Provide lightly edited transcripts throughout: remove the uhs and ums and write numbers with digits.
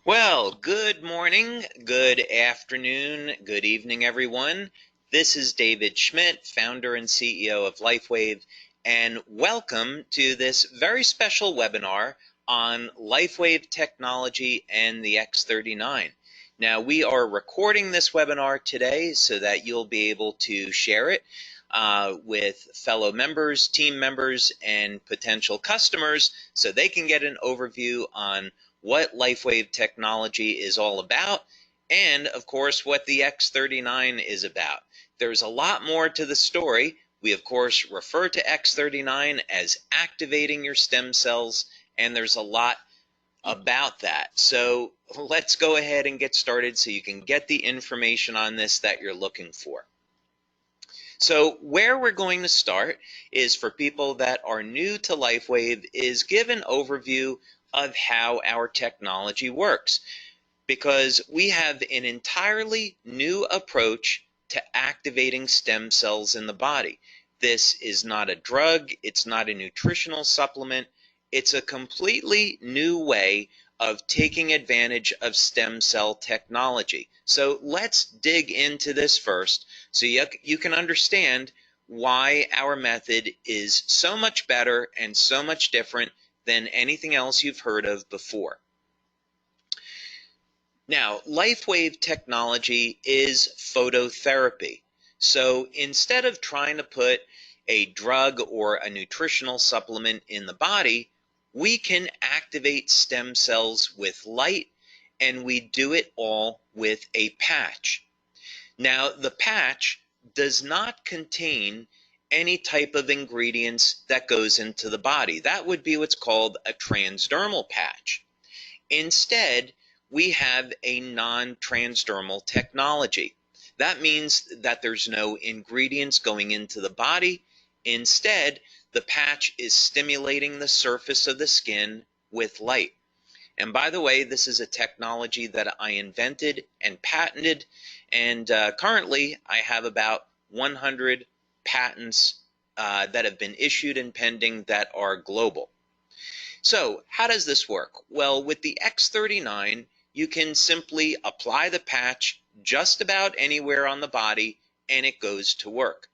Well, good morning, good afternoon, good evening, everyone. This is David Schmidt, founder and CEO of Lifewave, and welcome to this very special webinar on Lifewave Technology and the X39. Now, we are recording this webinar today so that you'll be able to share it with fellow members, team members, and potential customers so they can get an overview on what Lifewave Technology is all about, and of course what the X39 is about. There's a lot more to the story. We of course refer to X39 as activating your stem cells, and there's a lot about that. So let's go ahead and get started so you can get the information on this that you're looking for. So where we're going to start is for people that are new to Lifewave is give an overview of how our technology works, because we have an entirely new approach to activating stem cells in the body. This is not a drug, it's not a nutritional supplement, it's a completely new way of taking advantage of stem cell technology. So let's dig into this first so you can understand why our method is so much better and so much different than anything else you've heard of before. Now, Lifewave Technology is phototherapy. So instead of trying to put a drug or a nutritional supplement in the body, we can activate stem cells with light, and we do it all with a patch. Now, the patch does not contain any type of ingredients that goes into the body. That would be what's called a transdermal patch. Instead, we have a non-transdermal technology. That means that there's no ingredients going into the body. Instead, the patch is stimulating the surface of the skin with light. And by the way, this is a technology that I invented and patented, and currently I have about 100 patents that have been issued and pending that are global. So how does this work? Well, with the X39, you can simply apply the patch just about anywhere on the body and it goes to work.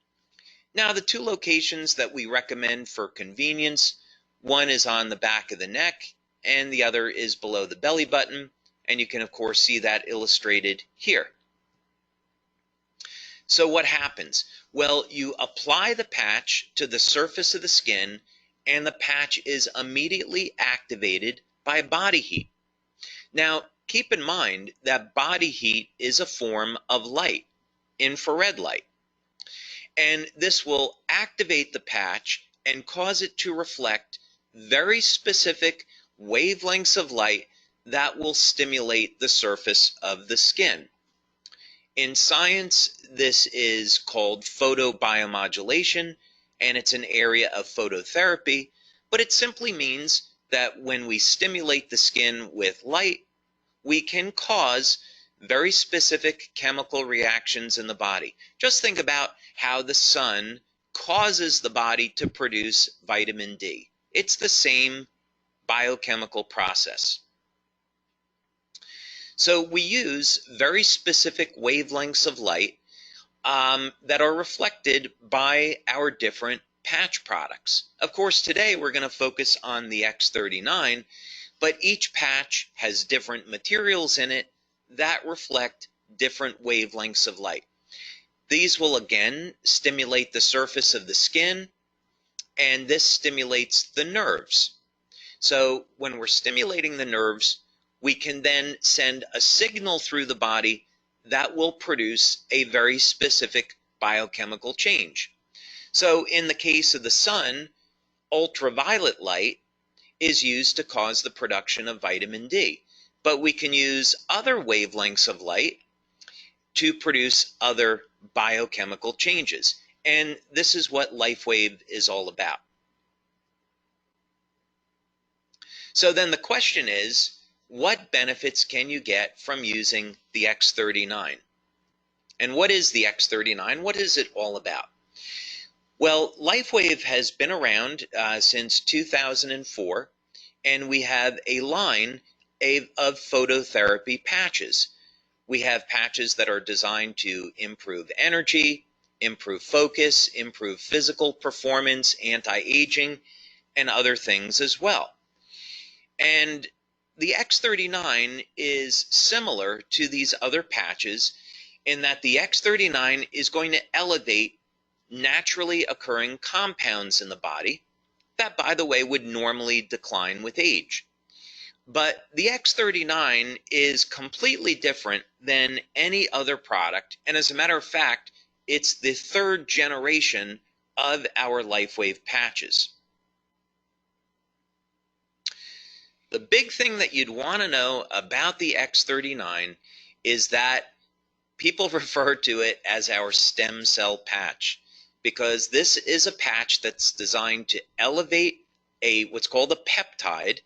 Now, the two locations that we recommend for convenience, one is on the back of the neck and the other is below the belly button, and you can of course see that illustrated here. So what happens? Well, you apply the patch to the surface of the skin and the patch is immediately activated by body heat. Now, keep in mind that body heat is a form of light, infrared light. And this will activate the patch and cause it to reflect very specific wavelengths of light that will stimulate the surface of the skin. In science, this is called photobiomodulation, and it's an area of phototherapy, but it simply means that when we stimulate the skin with light, we can cause very specific chemical reactions in the body. Just think about how the sun causes the body to produce vitamin D. It's the same biochemical process. So we use very specific wavelengths of light that are reflected by our different patch products. Of course, today we're going to focus on the X39, but each patch has different materials in it that reflect different wavelengths of light. These will again stimulate the surface of the skin, and this stimulates the nerves. So when we're stimulating the nerves, we can then send a signal through the body that will produce a very specific biochemical change. So in the case of the sun, ultraviolet light is used to cause the production of vitamin D. But we can use other wavelengths of light to produce other biochemical changes. And this is what Lifewave is all about. So then the question is, what benefits can you get from using the X39? And what is the X39? What is it all about? Well, Lifewave has been around since 2004, and we have a line of phototherapy patches. We have patches that are designed to improve energy, improve focus, improve physical performance, anti-aging, and other things as well. And the X39 is similar to these other patches in that the X39 is going to elevate naturally occurring compounds in the body that, by the way, would normally decline with age. But the X39 is completely different than any other product, and as a matter of fact, it's the third generation of our Lifewave patches. The big thing that you'd want to know about the X39 is that people refer to it as our stem cell patch, because this is a patch that's designed to elevate what's called a peptide,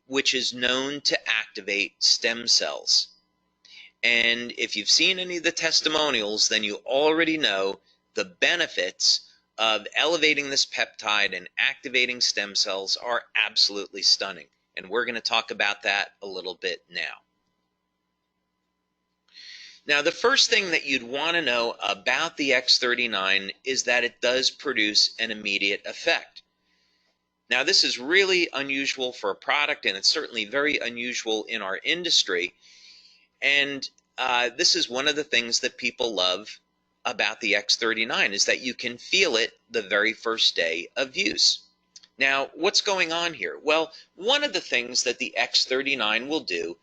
which is known to activate stem cells. And if you've seen any of the testimonials, then you already know the benefits of elevating this peptide and activating stem cells are absolutely stunning. And we're going to talk about that a little bit now. Now, the first thing that you'd want to know about the X39 is that it does produce an immediate effect. Now, this is really unusual for a product, and it's certainly very unusual in our industry. And this is one of the things that people love about the X39 is that you can feel it the very first day of use. Now, what's going on here? Well, one of the things that the X39 will do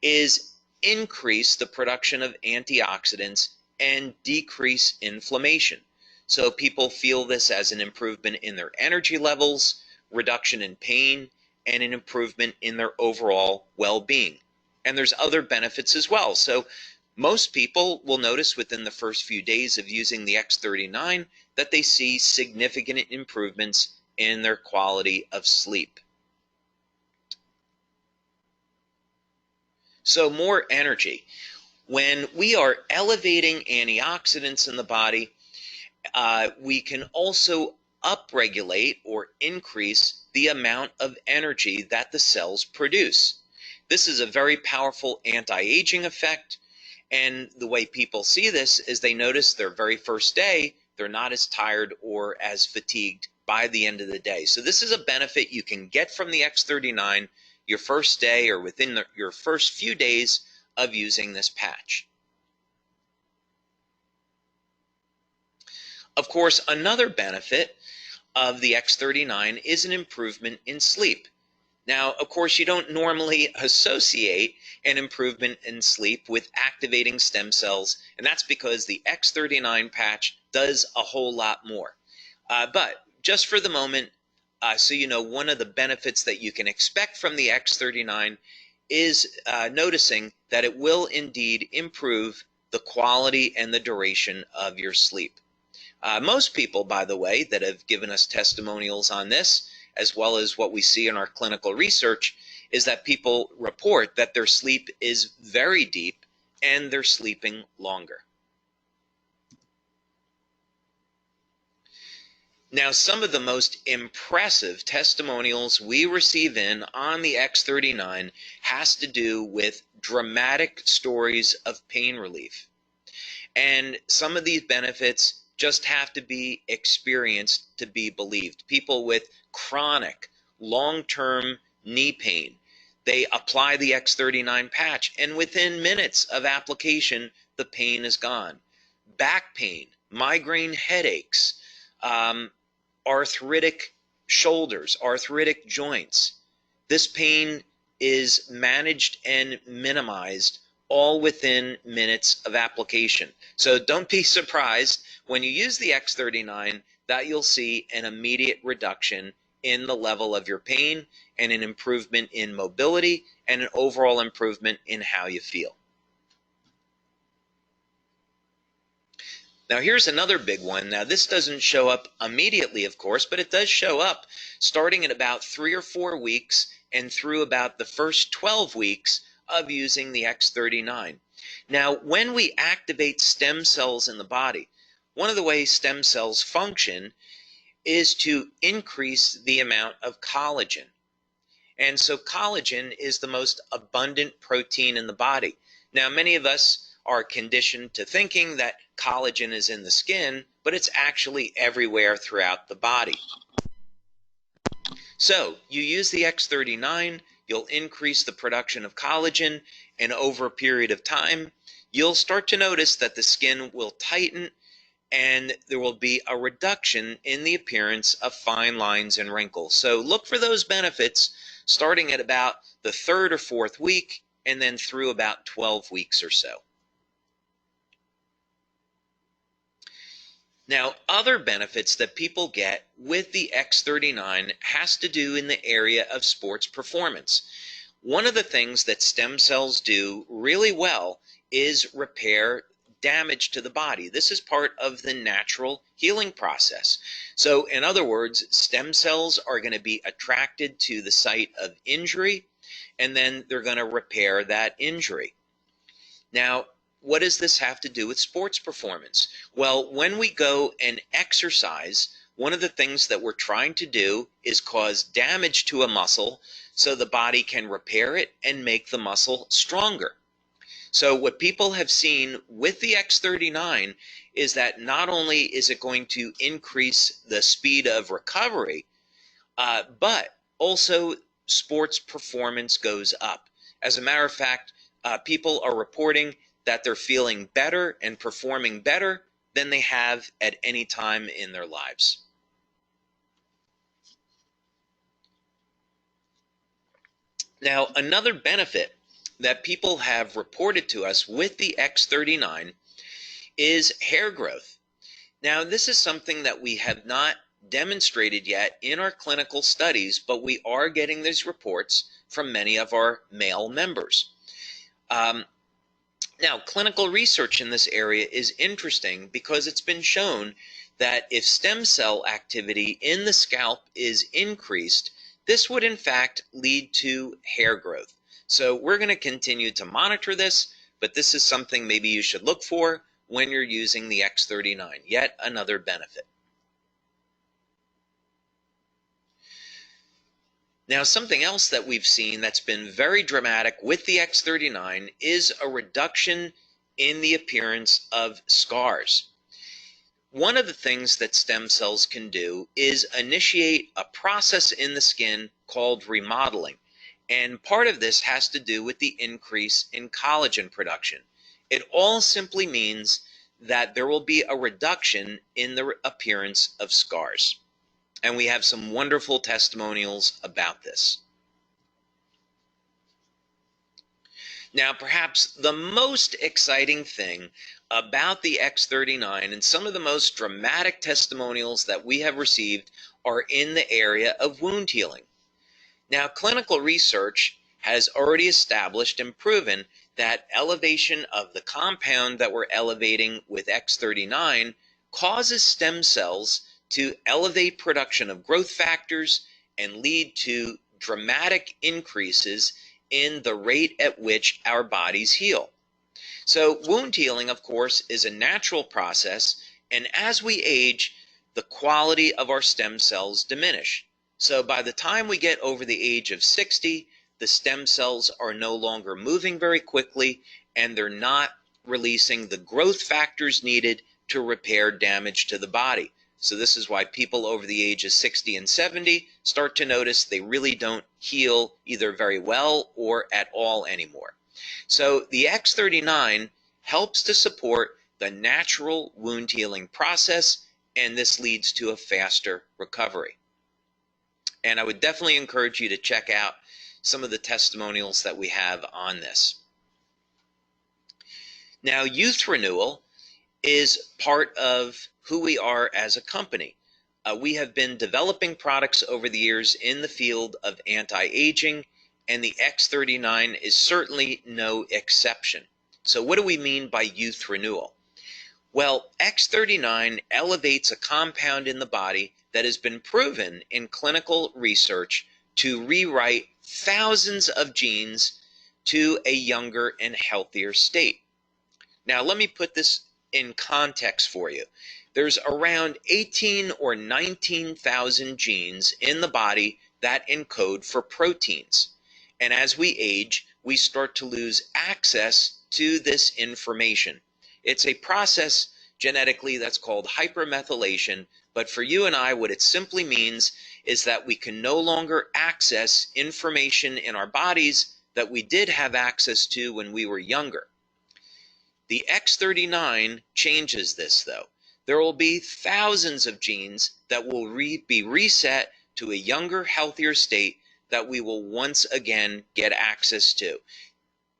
is increase the production of antioxidants and decrease inflammation. So people feel this as an improvement in their energy levels, reduction in pain, and an improvement in their overall well-being. And there's other benefits as well. So most people will notice within the first few days of using the X39 that they see significant improvements in their quality of sleep. So more energy. When we are elevating antioxidants in the body, we can also upregulate or increase the amount of energy that the cells produce. This is a very powerful anti-aging effect, and the way people see this is they notice their very first day, they're not as tired or as fatigued by the end of the day. So this is a benefit you can get from the X39 your first day or within your first few days of using this patch. Of course, another benefit of the X39 is an improvement in sleep. Now, of course, you don't normally associate an improvement in sleep with activating stem cells, and that's because the X39 patch does a whole lot more. But just for the moment, so you know, one of the benefits that you can expect from the X39 is noticing that it will indeed improve the quality and the duration of your sleep. Most people, by the way, that have given us testimonials on this, as well as what we see in our clinical research, is that people report that their sleep is very deep and they're sleeping longer. Now, some of the most impressive testimonials we receive in on the X39 has to do with dramatic stories of pain relief. And some of these benefits just have to be experienced to be believed. People with chronic, long-term knee pain, they apply the X39 patch, and within minutes of application, the pain is gone. Back pain, migraine headaches, arthritic shoulders, arthritic joints. This pain is managed and minimized all within minutes of application. So don't be surprised when you use the X39 that you'll see an immediate reduction in the level of your pain and an improvement in mobility and an overall improvement in how you feel. Now, here's another big one. Now, this doesn't show up immediately, of course, but it does show up starting at about 3 or 4 weeks and through about the first 12 weeks of using the X39. Now, when we activate stem cells in the body, one of the ways stem cells function is to increase the amount of collagen. And so collagen is the most abundant protein in the body. Now, many of us are conditioned to thinking that collagen is in the skin, but it's actually everywhere throughout the body. So you use the X39, you'll increase the production of collagen, and over a period of time, you'll start to notice that the skin will tighten and there will be a reduction in the appearance of fine lines and wrinkles. So look for those benefits starting at about the third or fourth week and then through about 12 weeks or so. Now, other benefits that people get with the X39 has to do in the area of sports performance. One of the things that stem cells do really well is repair damage to the body. This is part of the natural healing process. So, in other words, stem cells are going to be attracted to the site of injury, and then they're going to repair that injury. Now, what does this have to do with sports performance? Well, when we go and exercise, one of the things that we're trying to do is cause damage to a muscle so the body can repair it and make the muscle stronger. So what people have seen with the X39 is that not only is it going to increase the speed of recovery, but also sports performance goes up. As a matter of fact, people are reporting that they're feeling better and performing better than they have at any time in their lives. Now, another benefit that people have reported to us with the X39 is hair growth. Now, this is something that we have not demonstrated yet in our clinical studies, but we are getting these reports from many of our male members. Now, clinical research in this area is interesting because it's been shown that if stem cell activity in the scalp is increased, this would in fact lead to hair growth. So we're going to continue to monitor this, but this is something maybe you should look for when you're using the X39, yet another benefit. Now, something else that we've seen that's been very dramatic with the X39 is a reduction in the appearance of scars. One of the things that stem cells can do is initiate a process in the skin called remodeling. And part of this has to do with the increase in collagen production. It all simply means that there will be a reduction in the appearance of scars. And we have some wonderful testimonials about this. Now, perhaps the most exciting thing about the X39 and some of the most dramatic testimonials that we have received are in the area of wound healing. Now, clinical research has already established and proven that elevation of the compound that we're elevating with X39 causes stem cells to elevate production of growth factors and lead to dramatic increases in the rate at which our bodies heal. So wound healing, of course, is a natural process, and as we age, the quality of our stem cells diminish. So by the time we get over the age of 60, the stem cells are no longer moving very quickly, and they're not releasing the growth factors needed to repair damage to the body. So this is why people over the age of 60 and 70 start to notice they really don't heal either very well or at all anymore. So the X39 helps to support the natural wound healing process, and this leads to a faster recovery. And I would definitely encourage you to check out some of the testimonials that we have on this. Now, youth renewal is part of who we are as a company. We have been developing products over the years in the field of anti-aging, and the X39 is certainly no exception. So what do we mean by youth renewal? Well, X39 elevates a compound in the body that has been proven in clinical research to rewrite thousands of genes to a younger and healthier state. Now, let me put this in context for you. There's around 18 or 19,000 genes in the body that encode for proteins. And as we age, we start to lose access to this information. It's a process genetically that's called hypermethylation, but for you and I, what it simply means is that we can no longer access information in our bodies that we did have access to when we were younger. The X39 changes this, though. There will be thousands of genes that will be reset to a younger, healthier state that we will once again get access to.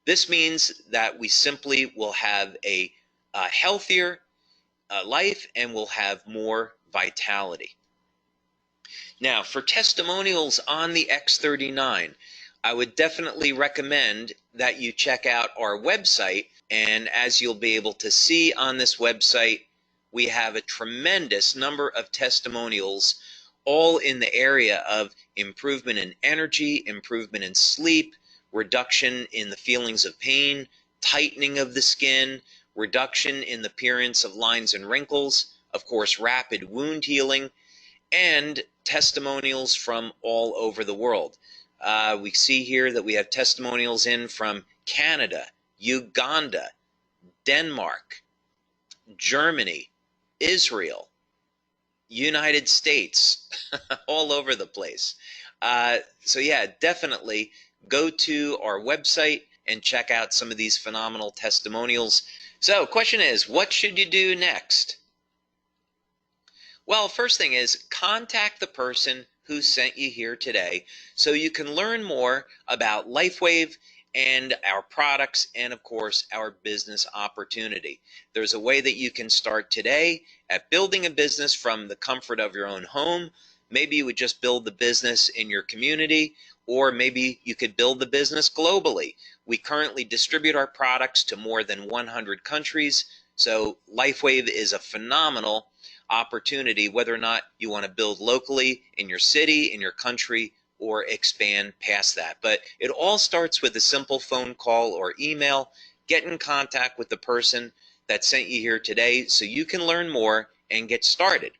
This means that we simply will have a healthier life and will have more vitality. Now, for testimonials on the X39, I would definitely recommend that you check out our website. And as you'll be able to see on this website, we have a tremendous number of testimonials, all in the area of improvement in energy, improvement in sleep, reduction in the feelings of pain, tightening of the skin, reduction in the appearance of lines and wrinkles, of course, rapid wound healing, and testimonials from all over the world. We see here that we have testimonials in from Canada, Uganda, Denmark, Germany, Israel, United States, all over the place. So yeah, definitely go to our website and check out some of these phenomenal testimonials. So question is, what should you do next? Well, first thing is contact the person who sent you here today so you can learn more about Lifewave and our products and, of course, our business opportunity. There's a way that you can start today at building a business from the comfort of your own home. Maybe you would just build the business in your community, or maybe you could build the business globally. We currently distribute our products to more than 100 countries, so Lifewave is a phenomenal opportunity, whether or not you want to build locally in your city, in your country, or expand past that. But it all starts with a simple phone call or email. Get in contact with the person that sent you here today so you can learn more and get started.